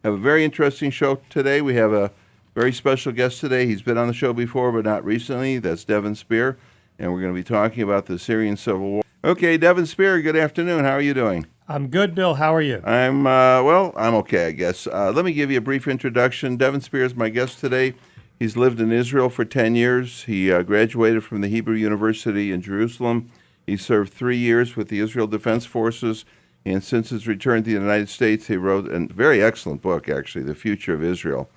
have a very interesting show today. We have a very special guest today. He's been on the show before, but not recently. That's Devin Sper, and we're going to be talking about the Syrian civil war. Okay, Devin Sper, good afternoon. How are you doing? I'm good, Bill. How are you? I'm okay, I guess. Let me give you a brief introduction. Devin Sper is my guest today. He's lived in Israel for 10 years. He graduated from the Hebrew University in Jerusalem. He served 3 years with the Israel Defense Forces, and since his return to the United States, he wrote a very excellent book, actually, The Future of Israel.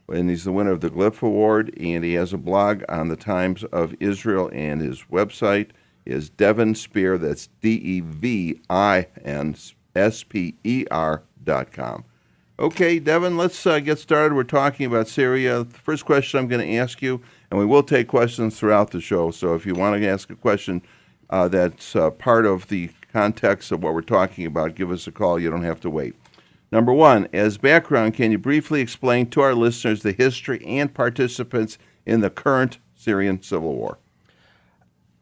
And he's the winner of the Glyph Award, and he has a blog on the Times of Israel, and his website is Devin Sper, that's DevinSper.com. Okay, Devin, let's get started. We're talking about Syria. The first question I'm going to ask you, and we will take questions throughout the show, so if you want to ask a question that's part of the context of what we're talking about, give us a call. You don't have to wait. Number one, as background, can you briefly explain to our listeners the history and participants in the current Syrian civil war?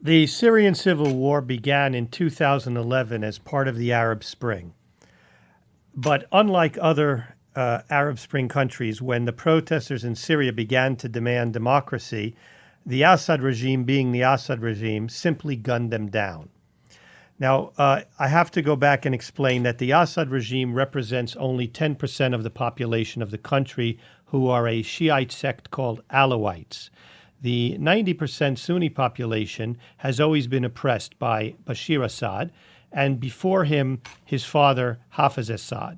The Syrian civil war began in 2011 as part of the Arab Spring. But unlike other Arab Spring countries, when the protesters in Syria began to demand democracy, the Assad regime, being the Assad regime, simply gunned them down. Now, I have to go back and explain that the Assad regime represents only 10% of the population of the country, who are a Shiite sect called Alawites. The 90% Sunni population has always been oppressed by Bashir Assad, and before him, his father, Hafiz Assad.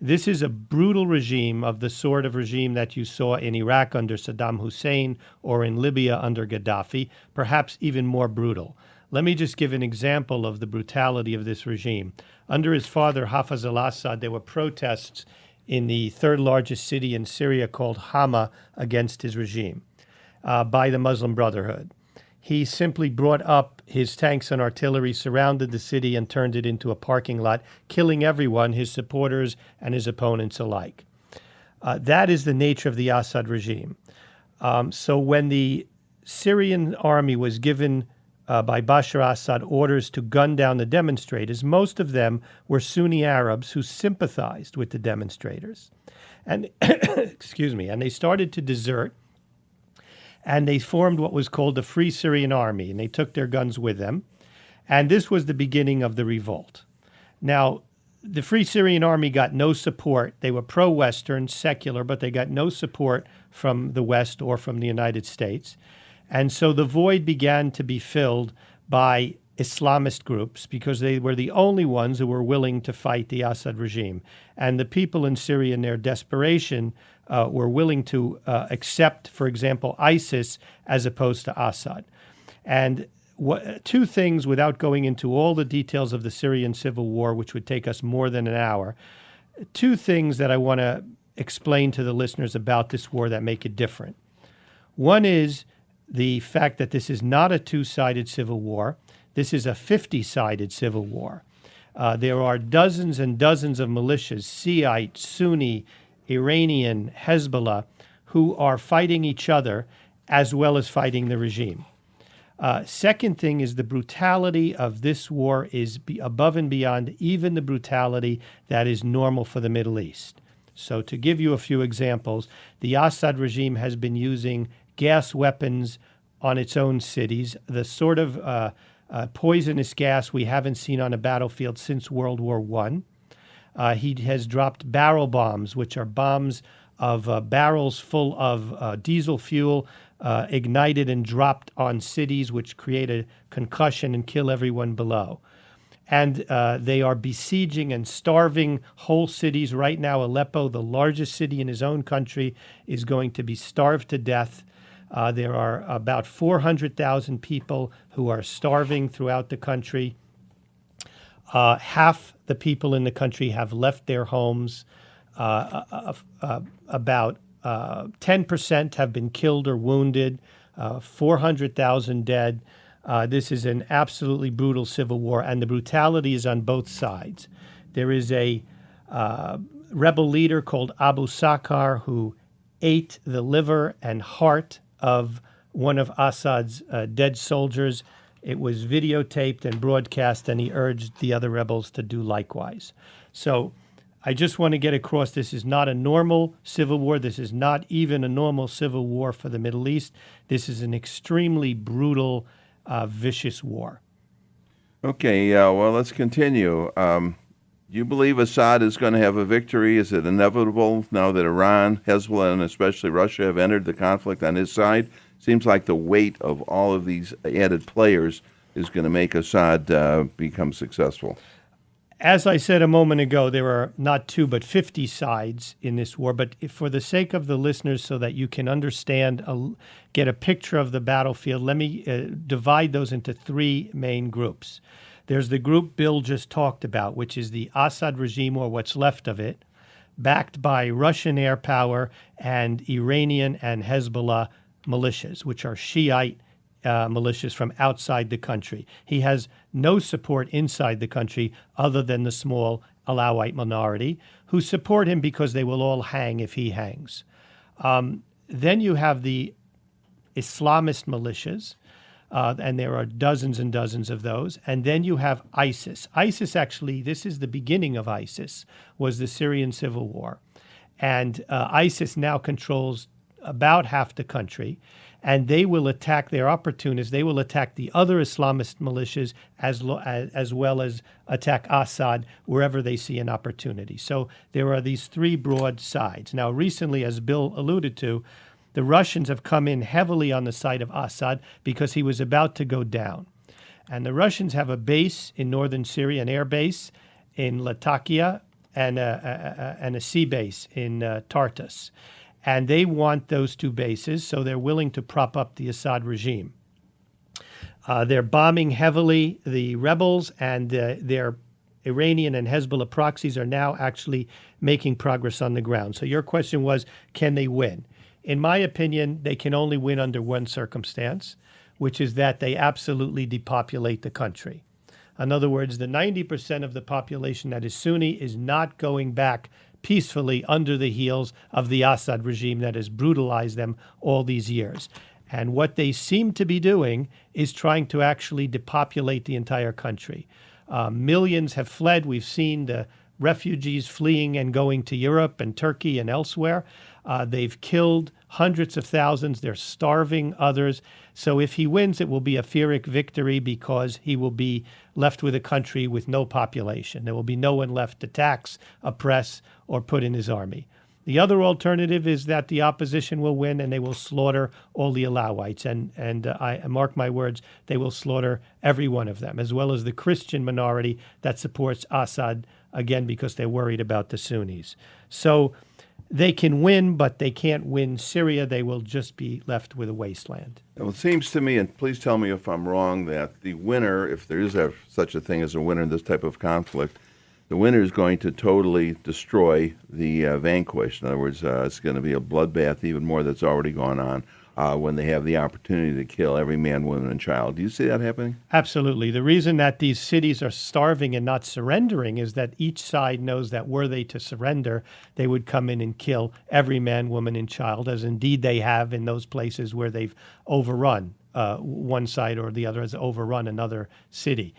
This is a brutal regime of the sort of regime that you saw in Iraq under Saddam Hussein or in Libya under Gaddafi, perhaps even more brutal. Let me just give an example of the brutality of this regime. Under his father, Hafiz al-Assad, there were protests in the third largest city in Syria called Hama against his regime by the Muslim Brotherhood. He simply brought up his tanks and artillery, surrounded the city, and turned it into a parking lot, killing everyone, his supporters and his opponents alike. That is the nature of the Assad regime. So when the Syrian army was given by Bashar Assad orders to gun down the demonstrators, most of them were Sunni Arabs who sympathized with the demonstrators. And excuse me, and they started to desert, and they formed what was called the Free Syrian Army, and they took their guns with them. And this was the beginning of the revolt. Now, the Free Syrian Army got no support. They were pro-Western, secular, but they got no support from the West or from the United States. And so the void began to be filled by Islamist groups because they were the only ones who were willing to fight the Assad regime. And the people in Syria, in their desperation, were willing to accept, for example, ISIS as opposed to Assad. And two things, without going into all the details of the Syrian civil war, which would take us more than an hour, two things that I want to explain to the listeners about this war that make it different. One is the fact that this is not a two-sided civil war. This is a 50-sided civil war. There are dozens and dozens of militias, Shiite, Sunni, Iranian, Hezbollah, who are fighting each other as well as fighting the regime. Second thing is the brutality of this war is above and beyond even the brutality that is normal for the Middle East. So to give you a few examples, the Assad regime has been using gas weapons on its own cities, the sort of poisonous gas we haven't seen on a battlefield since World War I. He has dropped barrel bombs, which are bombs of barrels full of diesel fuel ignited and dropped on cities, which create a concussion and kill everyone below. And they are besieging and starving whole cities. Right now, Aleppo, the largest city in his own country, is going to be starved to death. There are about 400,000 people who are starving throughout the country. Half the people in the country have left their homes. About 10% have been killed or wounded, 400,000 dead. This is an absolutely brutal civil war, and the brutality is on both sides. There is a rebel leader called Abu Sakar who ate the liver and heart of one of Assad's dead soldiers. It was videotaped and broadcast, and he urged the other rebels to do likewise. So I just want to get across this is not a normal civil war. This is not even a normal civil war for the Middle East. This is an extremely brutal, vicious war. Okay, well, let's continue. You believe Assad is going to have a victory? Is it inevitable now that Iran, Hezbollah, and especially Russia have entered the conflict on his side? Seems like the weight of all of these added players is going to make Assad become successful. As I said a moment ago, there are not 2 but 50 sides in this war. But for the sake of the listeners, so that you can understand, get a picture of the battlefield, let me divide those into 3 main groups. There's the group Bill just talked about, which is the Assad regime, or what's left of it, backed by Russian air power and Iranian and Hezbollah militias, which are Shiite militias from outside the country. He has no support inside the country other than the small Alawite minority, who support him because they will all hang if he hangs. Then you have the Islamist militias, and there are dozens and dozens of those. And then you have ISIS. ISIS, actually, this is the beginning of ISIS, was the Syrian civil war. And ISIS now controls about half the country, and they will attack their opportunists. They will attack the other Islamist militias as well as attack Assad wherever they see an opportunity. So there are these 3 broad sides. Now, recently, as Bill alluded to, the Russians have come in heavily on the side of Assad because he was about to go down. And the Russians have a base in northern Syria, an air base in Latakia, and a sea base in Tartus. And they want those 2 bases, so they're willing to prop up the Assad regime. They're bombing heavily the rebels, and their Iranian and Hezbollah proxies are now actually making progress on the ground. So your question was, can they win? In my opinion, they can only win under one circumstance, which is that they absolutely depopulate the country. In other words, the 90% of the population that is Sunni is not going back peacefully under the heels of the Assad regime that has brutalized them all these years. And what they seem to be doing is trying to actually depopulate the entire country. Millions have fled. We've seen the refugees fleeing and going to Europe and Turkey and elsewhere. They've killed hundreds of thousands. They're starving others. So if he wins, it will be a Pyrrhic victory because he will be left with a country with no population. There will be no one left to tax, oppress, or put in his army. The other alternative is that the opposition will win and they will slaughter all the Alawites. And I mark my words, they will slaughter every one of them, as well as the Christian minority that supports Assad, again, because they're worried about the Sunnis. So they can win, but they can't win Syria. They will just be left with a wasteland. Well, it seems to me, and please tell me if I'm wrong, that the winner, if there is such a thing as a winner in this type of conflict, the winner is going to totally destroy the vanquished. In other words, it's going to be a bloodbath, even more that's already gone on, when they have the opportunity to kill every man, woman, and child. Do you see that happening? Absolutely. The reason that these cities are starving and not surrendering is that each side knows that were they to surrender, they would come in and kill every man, woman, and child, as indeed they have in those places where they've overrun. One side or the other has overrun another city.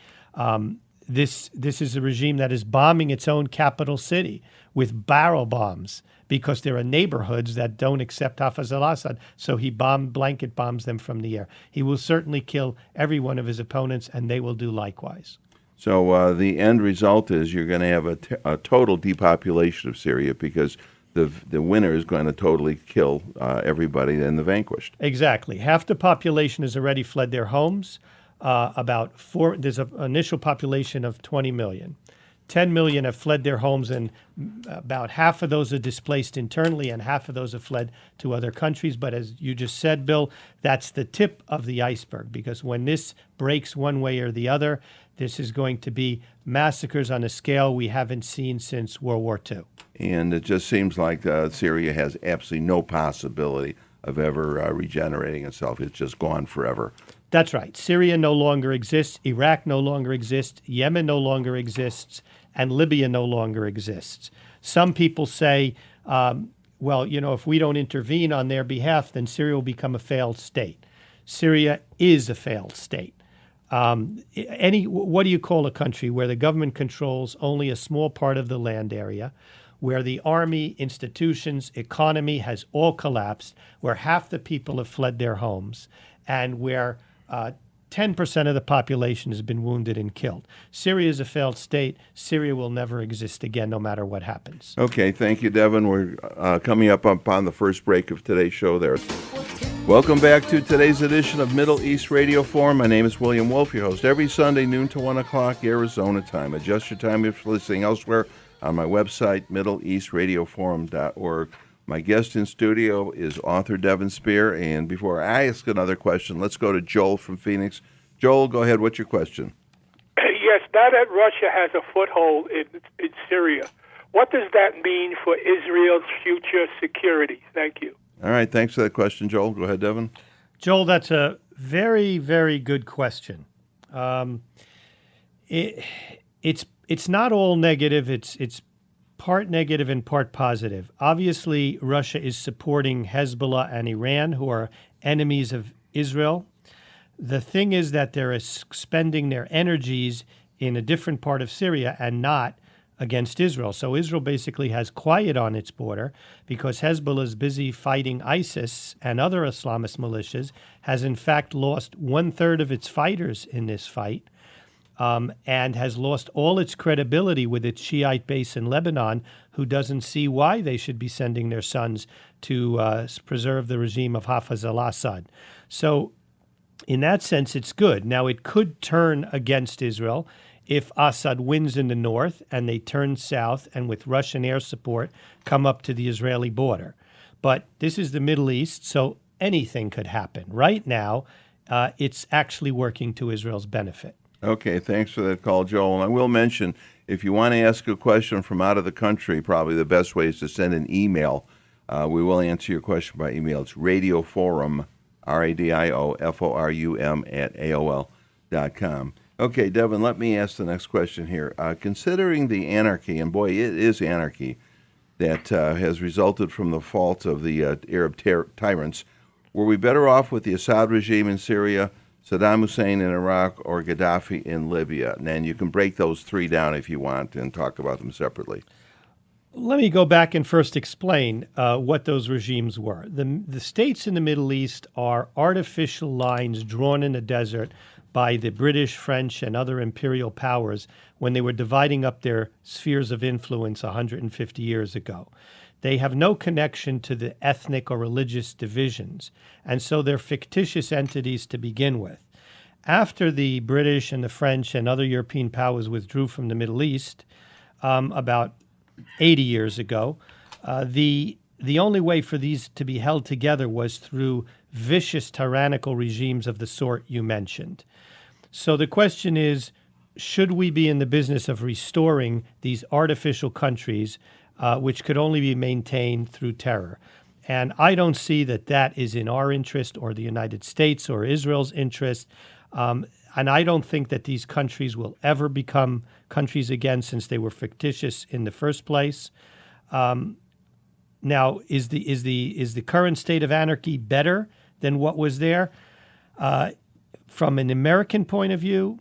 This is a regime that is bombing its own capital city with barrel bombs because there are neighborhoods that don't accept Hafez al-Assad, so he blanket bombs them from the air. He will certainly kill every one of his opponents, and they will do likewise. So the end result is you're going to have a total depopulation of Syria because the winner is going to totally kill everybody and the vanquished. Exactly. Half the population has already fled their homes. There's an initial population of 20 million. 10 million have fled their homes, and about half of those are displaced internally, and half of those have fled to other countries. But as you just said, Bill, that's the tip of the iceberg, because when this breaks one way or the other, this is going to be massacres on a scale we haven't seen since World War II. And it just seems like Syria has absolutely no possibility of ever regenerating itself. It's just gone forever. That's right. Syria no longer exists. Iraq no longer exists. Yemen no longer exists. And Libya no longer exists. Some people say, well, if we don't intervene on their behalf, then Syria will become a failed state. Syria is a failed state. What do you call a country where the government controls only a small part of the land area, where the army, institutions, economy has all collapsed, where half the people have fled their homes, and where 10% of the population has been wounded and killed? Syria is a failed state. Syria will never exist again, no matter what happens. Okay, thank you, Devin. We're coming up upon the first break of today's show there. Welcome back to today's edition of Middle East Radio Forum. My name is William Wolf, your host. Every Sunday, noon to 1 o'clock Arizona time. Adjust your time if you're listening elsewhere on my website, middleeastradioforum.org. My guest in studio is author Devin Sper. And before I ask another question, let's go to Joel from Phoenix. Joel, go ahead. What's your question? Yes, now that Russia has a foothold in Syria, what does that mean for Israel's future security? Thank you. All right, thanks for that question, Joel. Go ahead, Devin. Joel, that's a very, very good question. It's not all negative. It's part negative and part positive. Obviously, Russia is supporting Hezbollah and Iran, who are enemies of Israel. The thing is that they're spending their energies in a different part of Syria and not against Israel. So Israel basically has quiet on its border because Hezbollah is busy fighting ISIS and other Islamist militias, has in fact lost 1/3 of its fighters in this fight, and has lost all its credibility with its Shiite base in Lebanon, who doesn't see why they should be sending their sons to preserve the regime of Hafez al-Assad. So in that sense, it's good. Now, it could turn against Israel if Assad wins in the north and they turn south and with Russian air support come up to the Israeli border. But this is the Middle East, so anything could happen. Right now, it's actually working to Israel's benefit. Okay, thanks for that call, Joel. And I will mention, if you want to ask a question from out of the country, probably the best way is to send an email. We will answer your question by email. It's radioforum, RADIOFORUM @AOL.com. Okay, Devin, let me ask the next question here. Considering the anarchy, and boy, it is anarchy, that has resulted from the fault of the Arab tyrants, were we better off with the Assad regime in Syria, Saddam Hussein in Iraq, or Gaddafi in Libya? And you can break those three down if you want and talk about them separately. Let me go back and first explain what those regimes were. The states in the Middle East are artificial lines drawn in the desert by the British, French, and other imperial powers when they were dividing up their spheres of influence 150 years ago. They have no connection to the ethnic or religious divisions, and so they're fictitious entities to begin with. After the British and the French and other European powers withdrew from the Middle East about 80 years ago, the only way for these to be held together was through vicious tyrannical regimes of the sort you mentioned. So the question is, should we be in the business of restoring these artificial countries which could only be maintained through terror? And I don't see that is in our interest or the United States or Israel's interest. And I don't think that these countries will ever become countries again, since they were fictitious in the first place. Now, is the current state of anarchy better than what was there? From an American point of view,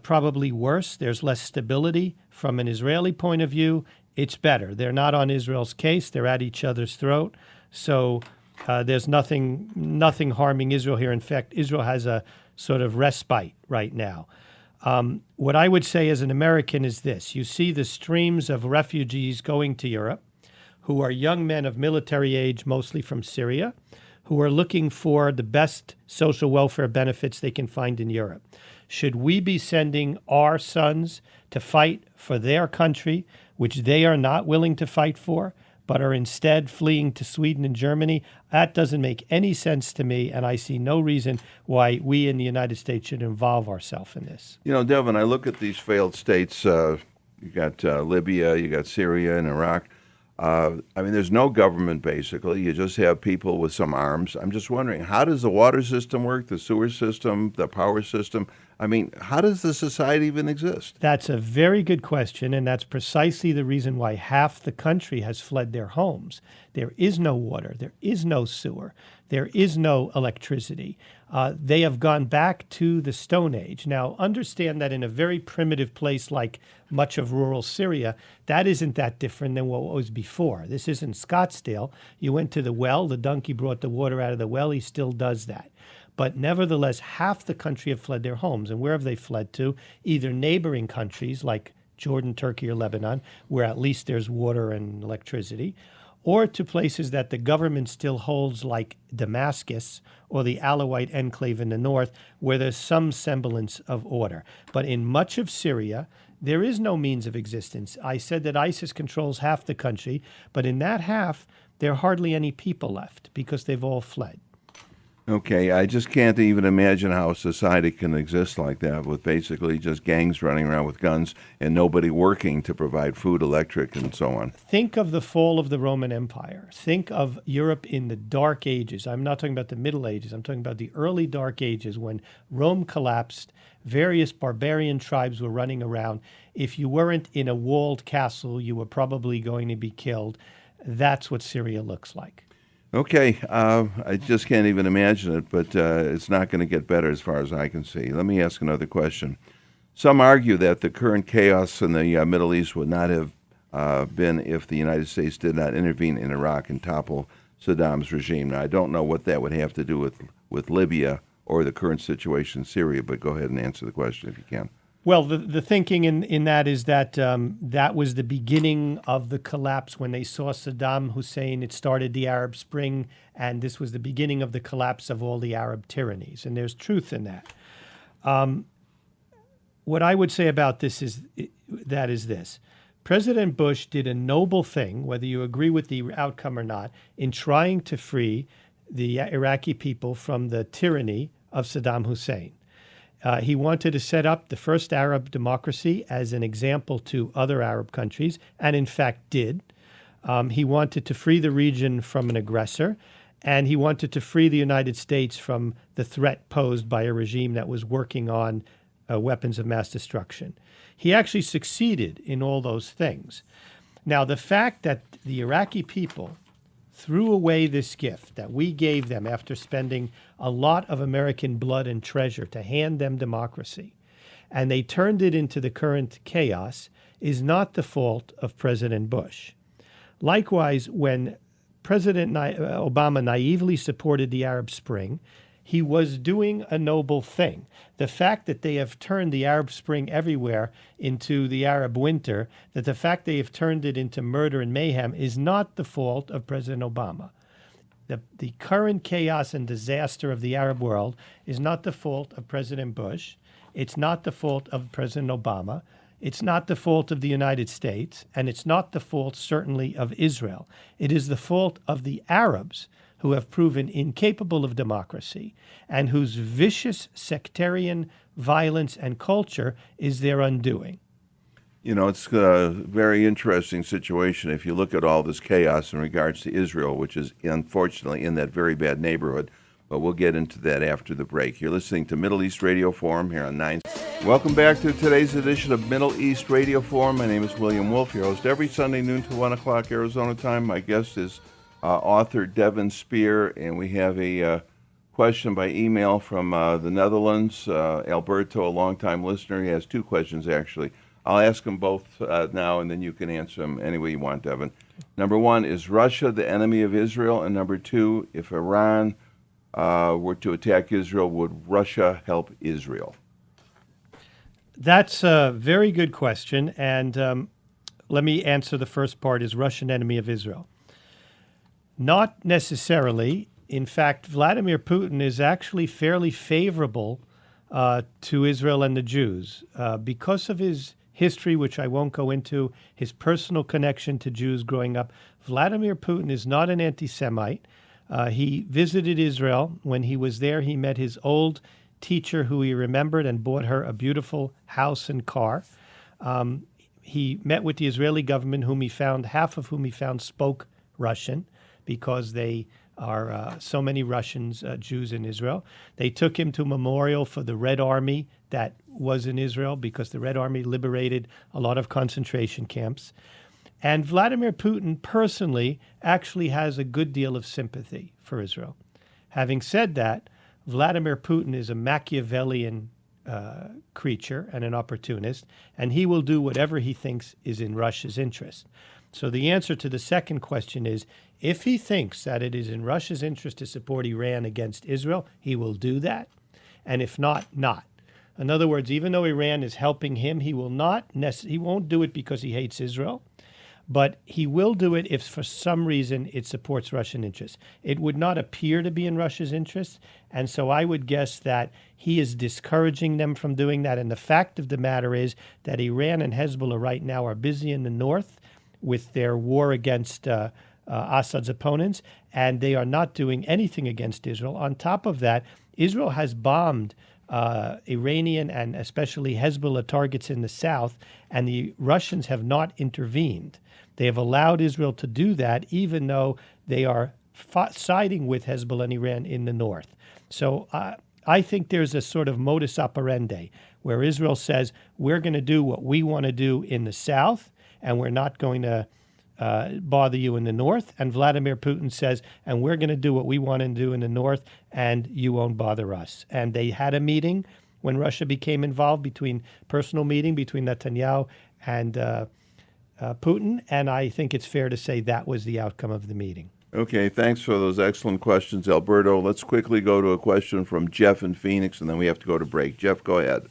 probably worse. There's less stability. From an Israeli point of view, it's better. They're not on Israel's case. They're at each other's throat. So there's nothing harming Israel here. In fact, Israel has a sort of respite right now. What I would say as an American is this. You see the streams of refugees going to Europe who are young men of military age, mostly from Syria, who are looking for the best social welfare benefits they can find in Europe. Should we be sending our sons to fight for their country, which they are not willing to fight for, but are instead fleeing to Sweden and Germany? That doesn't make any sense to me, and I see no reason why we in the United States should involve ourselves in this. You know, Devin, I look at these failed states. You got Libya, you got Syria and Iraq. I mean, there's no government, basically. You just have people with some arms. I'm just wondering, how does the water system work, the sewer system, the power system? I mean, how does the society even exist? That's a very good question, and that's precisely the reason why half the country has fled their homes. There is no water, there is no sewer, there is no electricity. They have gone back to the Stone Age. Now, understand that in a very primitive place like much of rural Syria, that isn't that different than what was before. This isn't Scottsdale. You went to the well, the donkey brought the water out of the well, he still does that. But nevertheless, half the country have fled their homes. And where have they fled to? Either neighboring countries like Jordan, Turkey, or Lebanon, where at least there's water and electricity, or to places that the government still holds like Damascus or the Alawite enclave in the north, where there's some semblance of order. But in much of Syria, there is no means of existence. I said that ISIS controls half the country, but in that half, there are hardly any people left because they've all fled. Okay, I just can't even imagine how a society can exist like that with basically just gangs running around with guns and nobody working to provide food, electric, and so on. Think of the fall of the Roman Empire. Think of Europe in the Dark Ages. I'm not talking about the Middle Ages. I'm talking about the early Dark Ages when Rome collapsed. Various barbarian tribes were running around. If you weren't in a walled castle, you were probably going to be killed. That's what Syria looks like. Okay, I just can't even imagine it, but it's not going to get better as far as I can see. Let me ask another question. Some argue that the current chaos in the Middle East would not have been if the United States did not intervene in Iraq and topple Saddam's regime. Now, I don't know what that would have to do with Libya or the current situation in Syria, but go ahead and answer the question if you can. Well, the thinking in that is that that was the beginning of the collapse when they saw Saddam Hussein. It started the Arab Spring, and this was the beginning of the collapse of all the Arab tyrannies. And there's truth in that. What I would say about this is this. President Bush did a noble thing, whether you agree with the outcome or not, in trying to free the Iraqi people from the tyranny of Saddam Hussein. He wanted to set up the first Arab democracy as an example to other Arab countries, and in fact did. He wanted to free the region from an aggressor, and he wanted to free the United States from the threat posed by a regime that was working on weapons of mass destruction. He actually succeeded in all those things. Now, the fact that the Iraqi people threw away this gift that we gave them after spending a lot of American blood and treasure to hand them democracy, and they turned it into the current chaos, is not the fault of President Bush. Likewise, when President Obama naively supported the Arab Spring, he was doing a noble thing. The fact that they have turned the Arab Spring everywhere into the Arab Winter, that the fact they have turned it into murder and mayhem is not the fault of President Obama. The current chaos and disaster of the Arab world is not the fault of President Bush. It's not the fault of President Obama. It's not the fault of the United States, and it's not the fault, certainly, of Israel. It is the fault of the Arabs, who have proven incapable of democracy and whose vicious sectarian violence and culture is their undoing. You know, it's a very interesting situation if you look at all this chaos in regards to Israel, which is unfortunately in that very bad neighborhood. But we'll get into that after the break. You're listening to Middle East Radio Forum here on 9. Welcome back to today's edition of Middle East Radio Forum. My name is William Wolf, your host every Sunday noon to 1 o'clock Arizona time. My guest is author Devin Sper, and we have a question by email from the Netherlands. Alberto, a longtime listener, he has two questions actually. I'll ask them both now, and then you can answer them any way you want, Devin. Number one, is Russia the enemy of Israel? And number two, if Iran were to attack Israel, would Russia help Israel? That's a very good question, and let me answer the first part. Is Russia an enemy of Israel? Not necessarily. In fact, Vladimir Putin is actually fairly favorable to Israel and the Jews because of his history, which I won't go into, his personal connection to Jews growing up. Vladimir Putin is not an anti-Semite. He visited Israel. When he was there, he met his old teacher who he remembered and bought her a beautiful house and car. He met with the Israeli government, half of whom he found spoke Russian, because they are so many Russians, Jews in Israel. They took him to a memorial for the Red Army that was in Israel because the Red Army liberated a lot of concentration camps. And Vladimir Putin personally actually has a good deal of sympathy for Israel. Having said that, Vladimir Putin is a Machiavellian creature and an opportunist, and he will do whatever he thinks is in Russia's interest. So the answer to the second question is, if he thinks that it is in Russia's interest to support Iran against Israel, he will do that. And if not, not. In other words, even though Iran is helping him, he won't do it because he hates Israel. But he will do it if for some reason it supports Russian interests. It would not appear to be in Russia's interests, and so I would guess that he is discouraging them from doing that. And the fact of the matter is that Iran and Hezbollah right now are busy in the north with their war against Assad's opponents, and they are not doing anything against Israel. On top of that, Israel has bombed Iranian and especially Hezbollah targets in the south, and the Russians have not intervened. They have allowed Israel to do that, even though they are siding with Hezbollah and Iran in the north. So I think there's a sort of modus operandi where Israel says, we're going to do what we want to do in the south, and we're not going to bother you in the north. And Vladimir Putin says, and we're going to do what we want to do in the north, and you won't bother us. And they had a meeting when Russia became involved, personal meeting between Netanyahu and Putin, and I think it's fair to say that was the outcome of the meeting. Okay, thanks for those excellent questions, Alberto. Let's quickly go to a question from Jeff in Phoenix, and then we have to go to break. Jeff, go ahead.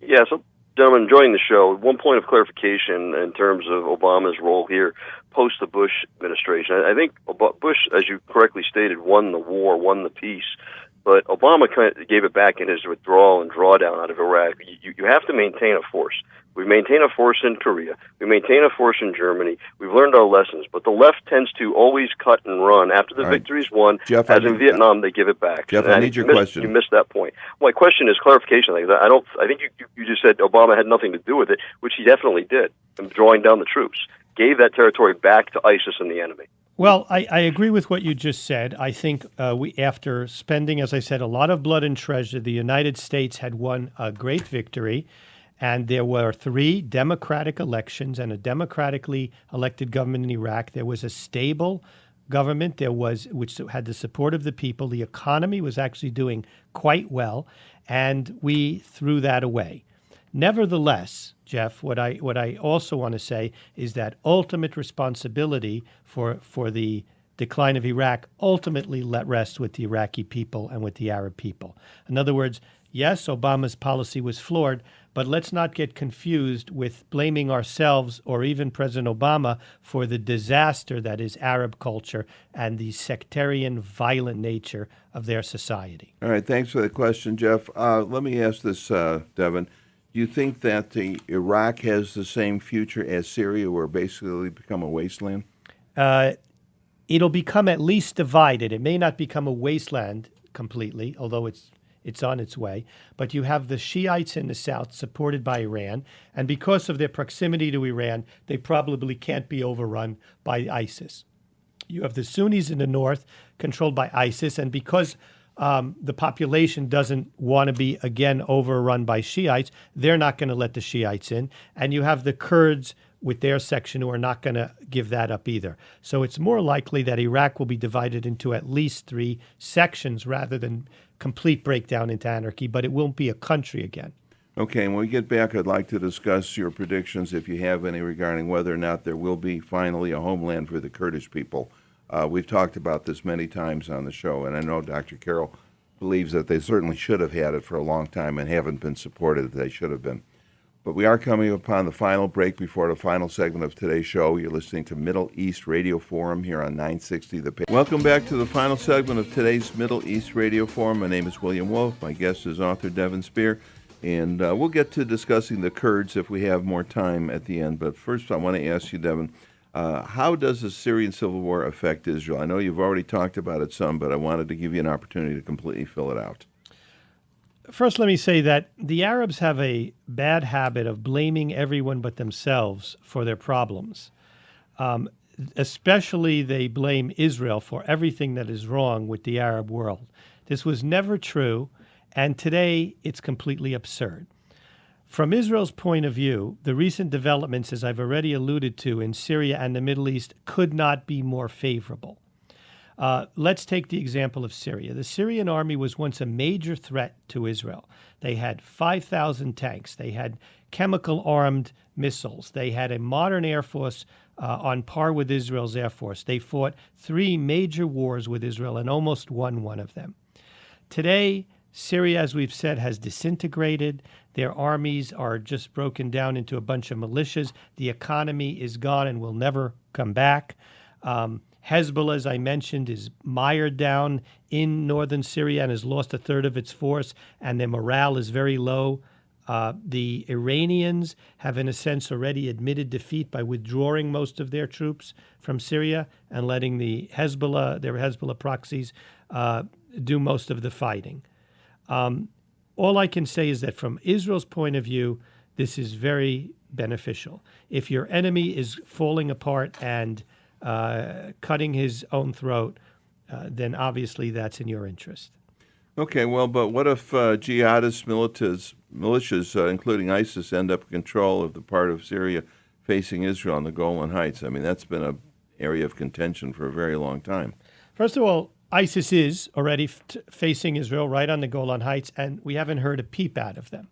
Yeah, so, gentlemen, enjoying the show. One point of clarification in terms of Obama's role here post the Bush administration. I think Bush, as you correctly stated, won the war, won the peace. But Obama kind of gave it back in his withdrawal and drawdown out of Iraq. You have to maintain a force. We maintain a force in Korea. We maintain a force in Germany. We've learned our lessons. But the left tends to always cut and run. After the victory's won, Jeff, as in Vietnam, they give it back. Jeff, I need your question. You missed that point. My question is clarification. I think you just said Obama had nothing to do with it, which he definitely did, in drawing down the troops. Gave that territory back to ISIS and the enemy. Well, I agree with what you just said. I think after spending, as I said, a lot of blood and treasure, the United States had won a great victory, and there were 3 democratic elections and a democratically elected government in Iraq. There was a stable government which had the support of the people. The economy was actually doing quite well, and we threw that away. Nevertheless, Jeff, what I also want to say is that ultimate responsibility for the decline of Iraq ultimately rests with the Iraqi people and with the Arab people. In other words, yes, Obama's policy was flawed, but let's not get confused with blaming ourselves or even President Obama for the disaster that is Arab culture and the sectarian, violent nature of their society. All right, thanks for the question, Jeff. Let me ask this, Devin. Do you think that Iraq has the same future as Syria, where basically become a wasteland? It'll become at least divided. It may not become a wasteland completely, although it's on its way. But you have the Shiites in the south supported by Iran, and because of their proximity to Iran, they probably can't be overrun by ISIS. You have the Sunnis in the north controlled by ISIS, and because the population doesn't want to be, again, overrun by Shiites, they're not going to let the Shiites in. And you have the Kurds with their section who are not going to give that up either. So it's more likely that Iraq will be divided into at least 3 sections rather than complete breakdown into anarchy, but it won't be a country again. Okay, when we get back, I'd like to discuss your predictions, if you have any, regarding whether or not there will be finally a homeland for the Kurdish people. We've talked about this many times on the show, and I know Dr. Carroll believes that they certainly should have had it for a long time and haven't been supported as they should have been. But we are coming upon the final break before the final segment of today's show. You're listening to Middle East Radio Forum here on 960 The Patriot. Welcome back to the final segment of today's Middle East Radio Forum. My name is William Wolf. My guest is author Devin Sper. And we'll get to discussing the Kurds if we have more time at the end. But first, I want to ask you, Devin, how does the Syrian civil war affect Israel? I know you've already talked about it some, but I wanted to give you an opportunity to completely fill it out. First, let me say that the Arabs have a bad habit of blaming everyone but themselves for their problems. especially they blame Israel for everything that is wrong with the Arab world. This was never true, and today it's completely absurd. From Israel's point of view, the recent developments, as I've already alluded to, in Syria and the Middle East could not be more favorable. Let's take the example of Syria. The Syrian army was once a major threat to Israel. They had 5,000 tanks. They had chemical-armed missiles. They had a modern air force on par with Israel's air force. They fought 3 major wars with Israel and almost won one of them. Today, Syria, as we've said, has disintegrated. Their armies are just broken down into a bunch of militias. The economy is gone and will never come back. Hezbollah, as I mentioned, is mired down in northern Syria and has lost a third of its force, and their morale is very low. The Iranians have, in a sense, already admitted defeat by withdrawing most of their troops from Syria and letting their Hezbollah proxies do most of the fighting. All I can say is that from Israel's point of view, this is very beneficial. If your enemy is falling apart and cutting his own throat, then obviously that's in your interest. Okay, well, but what if jihadist militias, including ISIS, end up in control of the part of Syria facing Israel on the Golan Heights? I mean, that's been an area of contention for a very long time. First of all, ISIS is already facing Israel right on the Golan Heights, and we haven't heard a peep out of them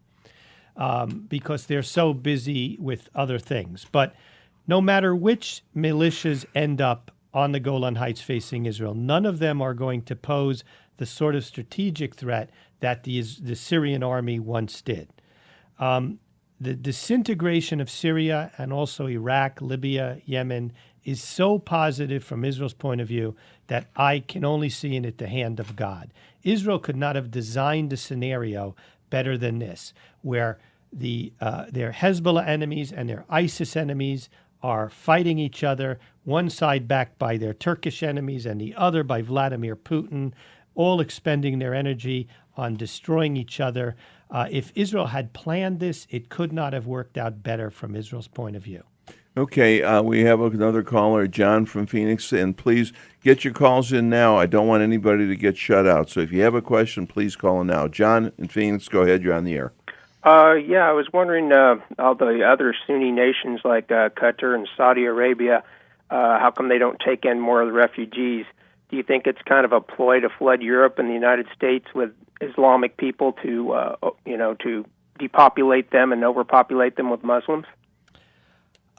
because they're so busy with other things. But no matter which militias end up on the Golan Heights facing Israel, none of them are going to pose the sort of strategic threat that the Syrian army once did. The disintegration of Syria and also Iraq, Libya, Yemen is so positive from Israel's point of view that I can only see in it the hand of God. Israel could not have designed a scenario better than this, where their Hezbollah enemies and their ISIS enemies are fighting each other, one side backed by their Turkish enemies and the other by Vladimir Putin, all expending their energy on destroying each other. If Israel had planned this, it could not have worked out better from Israel's point of view. Okay, we have another caller, John from Phoenix, and please get your calls in now. I don't want anybody to get shut out. So if you have a question, please call in now. John in Phoenix, go ahead. You're on the air. I was wondering how the other Sunni nations like Qatar and Saudi Arabia, how come they don't take in more of the refugees? Do you think it's kind of a ploy to flood Europe and the United States with Islamic people to depopulate them and overpopulate them with Muslims?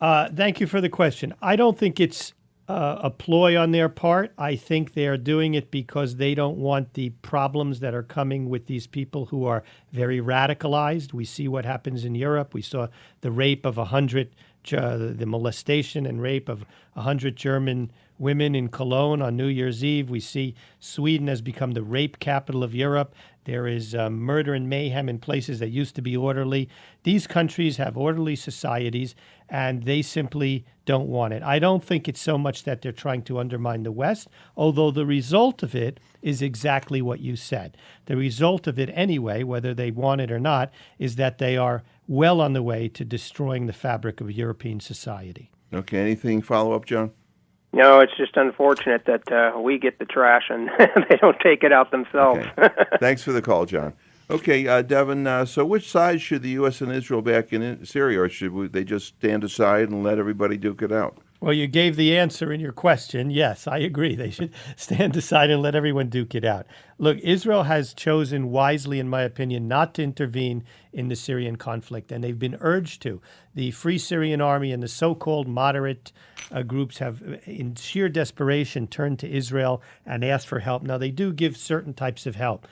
Thank you for the question. I don't think it's a ploy on their part. I think they are doing it because they don't want the problems that are coming with these people who are very radicalized. We see what happens in Europe. We saw the rape of 100, the molestation and rape of 100 German women in Cologne on New Year's Eve. We see Sweden has become the rape capital of Europe. There is murder and mayhem in places that used to be orderly. These countries have orderly societies, and they simply don't want it. I don't think it's so much that they're trying to undermine the West, although the result of it is exactly what you said. The result of it anyway, whether they want it or not, is that they are well on the way to destroying the fabric of European society. Okay, anything follow-up, John? No, it's just unfortunate that we get the trash and they don't take it out themselves. Okay. Thanks for the call, John. Okay, Devin, so which side should the U.S. and Israel back in Syria, or should they just stand aside and let everybody duke it out? Well, you gave the answer in your question. Yes, I agree. They should stand aside and let everyone duke it out. Look, Israel has chosen wisely, in my opinion, not to intervene in the Syrian conflict, and they've been urged to. The Free Syrian Army and the so-called moderate groups have, in sheer desperation, turned to Israel and asked for help. Now, they do give certain types of help.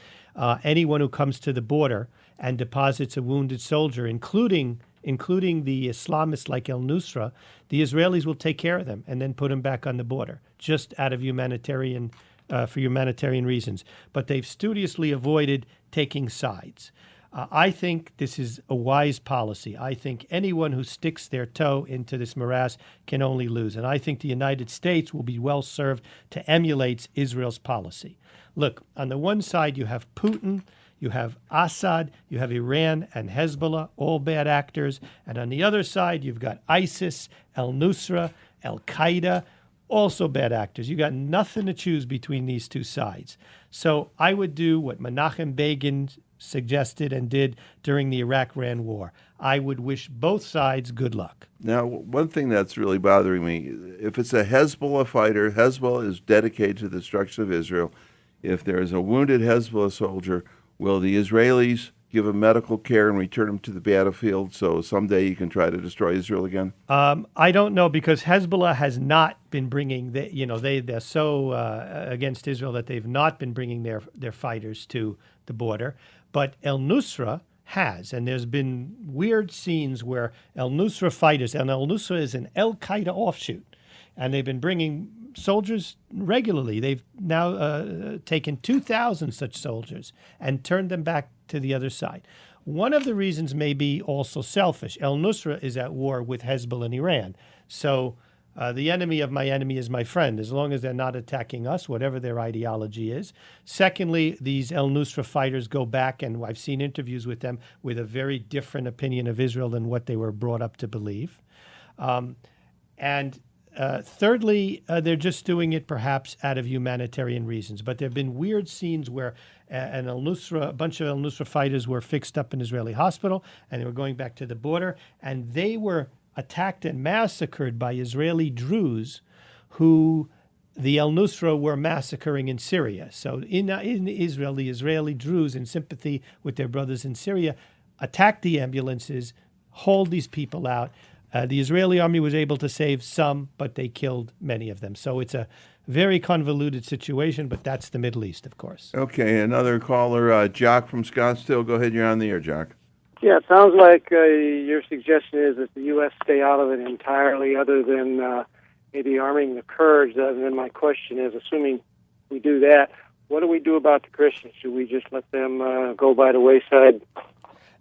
Anyone who comes to the border and deposits a wounded soldier, including the Islamists like al-Nusra, the Israelis will take care of them and then put them back on the border, just out of for humanitarian reasons. But they've studiously avoided taking sides. I think this is a wise policy. I think anyone who sticks their toe into this morass can only lose. And I think the United States will be well served to emulate Israel's policy. Look, on the one side, you have Putin, you have Assad, you have Iran and Hezbollah, all bad actors. And on the other side, you've got ISIS, al-Nusra, al-Qaeda, also bad actors. You got nothing to choose between these two sides. So I would do what Menachem Begin suggested and did during the Iraq-Iran war. I would wish both sides good luck. Now, one thing that's really bothering me, if it's a Hezbollah fighter, Hezbollah is dedicated to the destruction of Israel. If there is a wounded Hezbollah soldier, will the Israelis give him medical care and return him to the battlefield so someday you can try to destroy Israel again? I don't know, because Hezbollah has not been bringing, they're so against Israel that they've not been bringing their fighters to the border. But al-Nusra has, and there's been weird scenes where al-Nusra fighters, and al-Nusra is an al-Qaeda offshoot, and they've been bringing soldiers regularly. They've now taken 2,000 such soldiers and turned them back to the other side. One of the reasons may be also selfish. Al-Nusra is at war with Hezbollah and Iran. So the enemy of my enemy is my friend, as long as they're not attacking us, whatever their ideology is. Secondly, these al-Nusra fighters go back, and I've seen interviews with them, with a very different opinion of Israel than what they were brought up to believe. Thirdly, they're just doing it perhaps out of humanitarian reasons. But there have been weird scenes where a bunch of al-Nusra fighters were fixed up in an Israeli hospital, and they were going back to the border, and they were attacked and massacred by Israeli Druze who the al-Nusra were massacring in Syria. So in Israel, the Israeli Druze, in sympathy with their brothers in Syria, attacked the ambulances, hauled these people out. The Israeli army was able to save some, but they killed many of them. So it's a very convoluted situation, but that's the Middle East, of course. Okay, another caller, Jock from Scottsdale. Go ahead, you're on the air, Jock. Yeah, it sounds like your suggestion is that the U.S. stay out of it entirely, other than maybe arming the Kurds. And then my question is, assuming we do that, what do we do about the Christians? Should we just let them go by the wayside?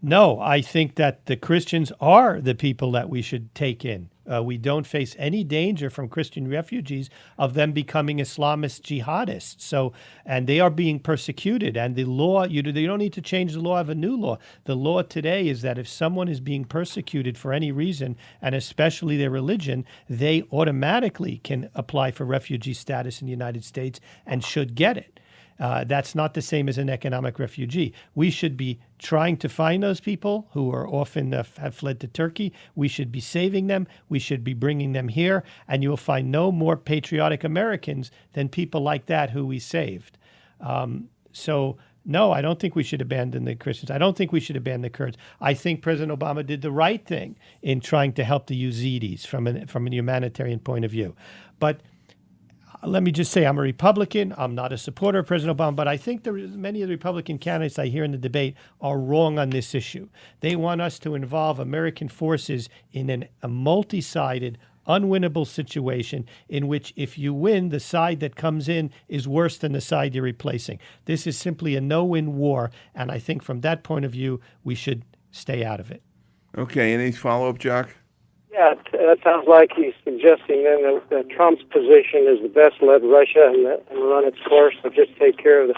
No, I think that the Christians are the people that we should take in. We don't face any danger from Christian refugees of them becoming Islamist jihadists. So, and they are being persecuted. And the law, you don't need to change the law, have a new law. The law today is that if someone is being persecuted for any reason, and especially their religion, they automatically can apply for refugee status in the United States and should get it. That's not the same as an economic refugee. We should be trying to find those people who are often have fled to Turkey. We should be saving them. We should be bringing them here. And you will find no more patriotic Americans than people like that who we saved. So, no, I don't think we should abandon the Christians. I don't think we should abandon the Kurds. I think President Obama did the right thing in trying to help the Yazidis from a humanitarian point of view. But let me just say, I'm a Republican. I'm not a supporter of President Obama, but I think many of the Republican candidates I hear in the debate are wrong on this issue. They want us to involve American forces in a multi-sided, unwinnable situation in which if you win, the side that comes in is worse than the side you're replacing. This is simply a no-win war, and I think from that point of view, we should stay out of it. Okay, any follow-up, Jock? Yeah, that sounds like he's suggesting then that Trump's position is the best, let Russia and run its course, so just take care of the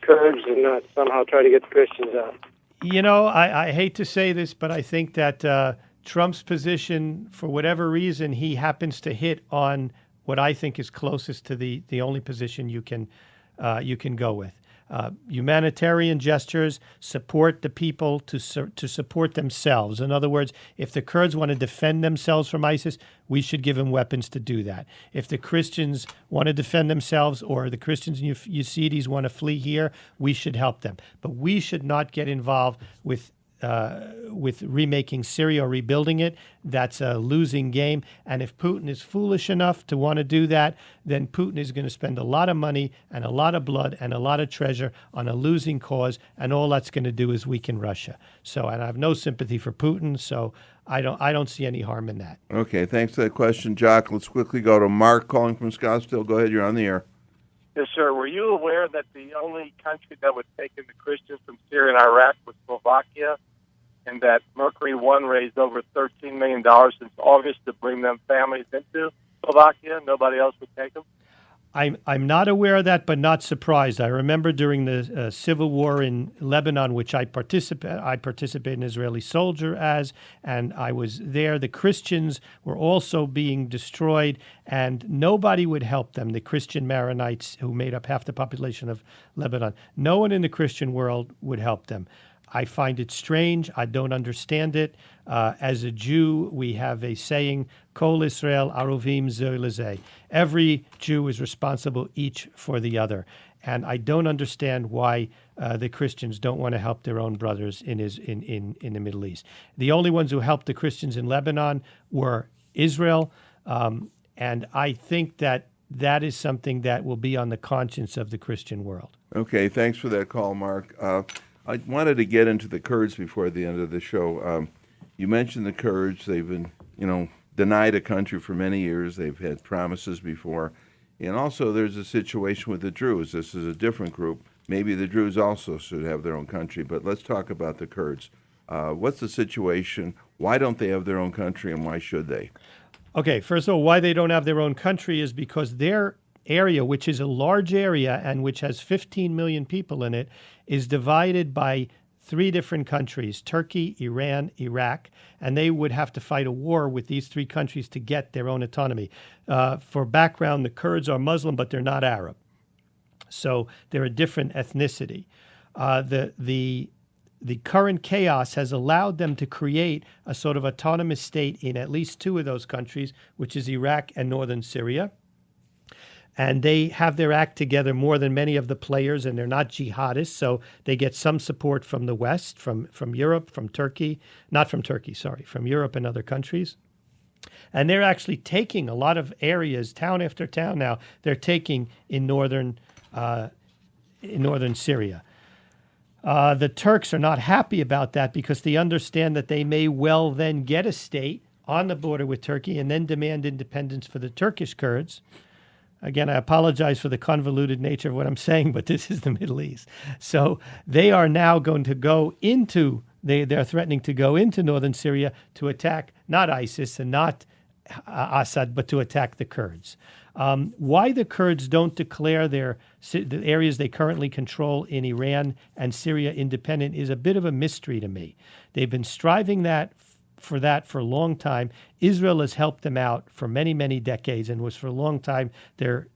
Kurds and not somehow try to get the Christians out. You know, I hate to say this, but I think that Trump's position, for whatever reason, he happens to hit on what I think is closest to the only position you can go with. Humanitarian gestures, support the people to support themselves. In other words, if the Kurds want to defend themselves from ISIS, we should give them weapons to do that. If the Christians want to defend themselves, or the Christians and Yazidis want to flee here, we should help them. But we should not get involved with remaking Syria or rebuilding it. That's a losing game. And if Putin is foolish enough to want to do that, then Putin is going to spend a lot of money and a lot of blood and a lot of treasure on a losing cause, and all that's going to do is weaken Russia. So, and I have no sympathy for Putin, so I don't see any harm in that. Okay, thanks for that question, Jock. Let's quickly go to Mark calling from Scottsdale. Go ahead, you're on the air. Yes, sir. Were you aware that the only country that would take in the Christians from Syria and Iraq was Slovakia, and that Mercury One raised over $13 million since August to bring them families into Slovakia? Nobody else would take them? I'm not aware of that, but not surprised. I remember during the civil war in Lebanon, which I participated in Israeli soldier and I was there. The Christians were also being destroyed, and nobody would help them. The Christian Maronites, who made up half the population of Lebanon, no one in the Christian world would help them. I find it strange. I don't understand it. As a Jew, we have a saying, Kol Israel Aruvim Zo Lezeh. Every Jew is responsible each for the other. And I don't understand why the Christians don't want to help their own brothers in the Middle East. The only ones who helped the Christians in Lebanon were Israel. And I think that is something that will be on the conscience of the Christian world. Okay, thanks for that call, Mark. I wanted to get into the Kurds before the end of the show. You mentioned the Kurds. They've been, denied a country for many years. They've had promises before. And also there's a situation with the Druze. This is a different group. Maybe the Druze also should have their own country, but let's talk about the Kurds. What's the situation? Why don't they have their own country, and why should they? Okay, first of all, why they don't have their own country is because their area, which is a large area and which has 15 million people in it, is divided by 3 different countries, Turkey, Iran, Iraq, and they would have to fight a war with these 3 countries to get their own autonomy. For background, the Kurds are Muslim, but they're not Arab. So they're a different ethnicity. The current chaos has allowed them to create a sort of autonomous state in at least 2 of those countries, which is Iraq and northern Syria. And they have their act together more than many of the players, and they're not jihadists, so they get some support from the West, from Europe, from Turkey, not from Turkey, sorry, from Europe and other countries. And they're actually taking a lot of areas, town after town now, they're taking in northern Syria. The Turks are not happy about that because they understand that they may well then get a state on the border with Turkey and then demand independence for the Turkish Kurds. Again, I apologize for the convoluted nature of what I'm saying, but this is the Middle East. So they are now going to go into, they're threatening to go into northern Syria to attack not ISIS and not Assad, but to attack the Kurds. Why the Kurds don't declare the areas they currently control in Iran and Syria independent is a bit of a mystery to me. They've been striving for a long time. Israel has helped them out for many, many decades and was for a long time their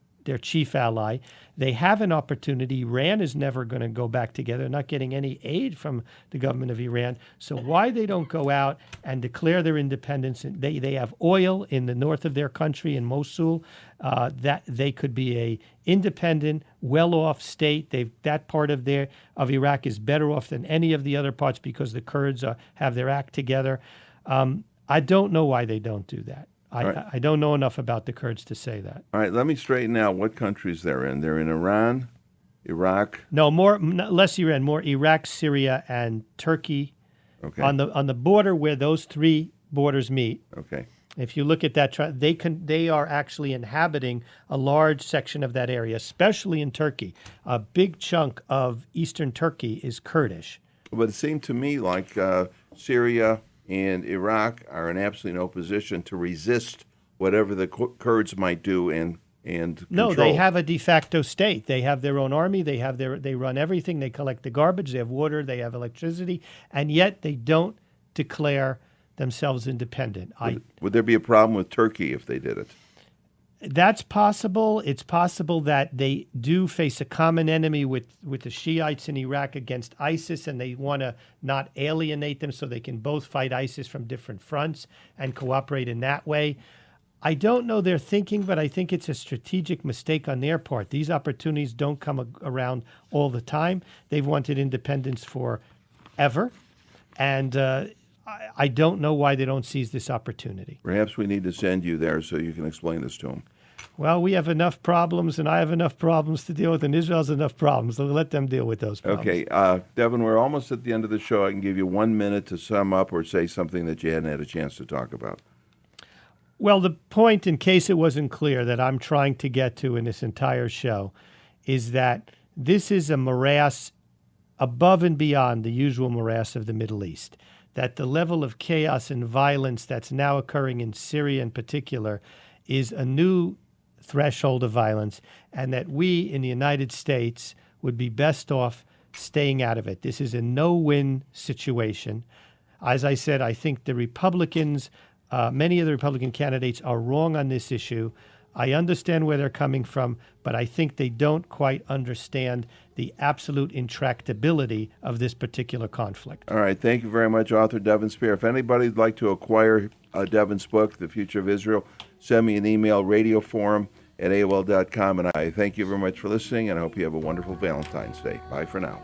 chief ally. They have an opportunity. Iran is never going to go back together, not getting any aid from the government of Iran. So why they don't go out and declare their independence? They have oil in the north of their country in Mosul. That they could be a independent, well-off state. That part of Iraq is better off than any of the other parts because the Kurds have their act together. I don't know why they don't do that. I don't know enough about the Kurds to say that. All right, let me straighten out what countries they're in. They're in Iran, Iraq. No, less Iran, more Iraq, Syria, and Turkey. Okay. On the border where those 3 borders meet. Okay. If you look at that, they are actually inhabiting a large section of that area, especially in Turkey. A big chunk of eastern Turkey is Kurdish. But it seemed to me like Syria and Iraq are in absolutely no position to resist whatever the Kurds might do and control. No, they have a de facto state. They have their own army. They run everything. They collect the garbage. They have water. They have electricity, and yet they don't declare themselves independent. Would there be a problem with Turkey if they did it? That's possible. It's possible that they do face a common enemy with the Shiites in Iraq against ISIS, and they want to not alienate them so they can both fight ISIS from different fronts and cooperate in that way. I don't know their thinking, but I think it's a strategic mistake on their part. These opportunities don't come around all the time. They've wanted independence forever, and I don't know why they don't seize this opportunity. Perhaps we need to send you there so you can explain this to them. Well, we have enough problems, and I have enough problems to deal with, and Israel has enough problems, so let them deal with those problems. Okay. Devin, we're almost at the end of the show. I can give you 1 minute to sum up or say something that you hadn't had a chance to talk about. Well, the point, in case it wasn't clear, that I'm trying to get to in this entire show is that this is a morass above and beyond the usual morass of the Middle East. That the level of chaos and violence that's now occurring in Syria in particular is a new threshold of violence, and that we in the United States would be best off staying out of it. This is a no-win situation. As I said, I think the Republicans, many of the Republican candidates are wrong on this issue. I understand where they're coming from, but I think they don't quite understand the absolute intractability of this particular conflict. All right. Thank you very much, author Devin Sper. If anybody'd like to acquire Devin's book, The Future of Israel, send me an email, radioforum@aol.com. And I thank you very much for listening, and I hope you have a wonderful Valentine's Day. Bye for now.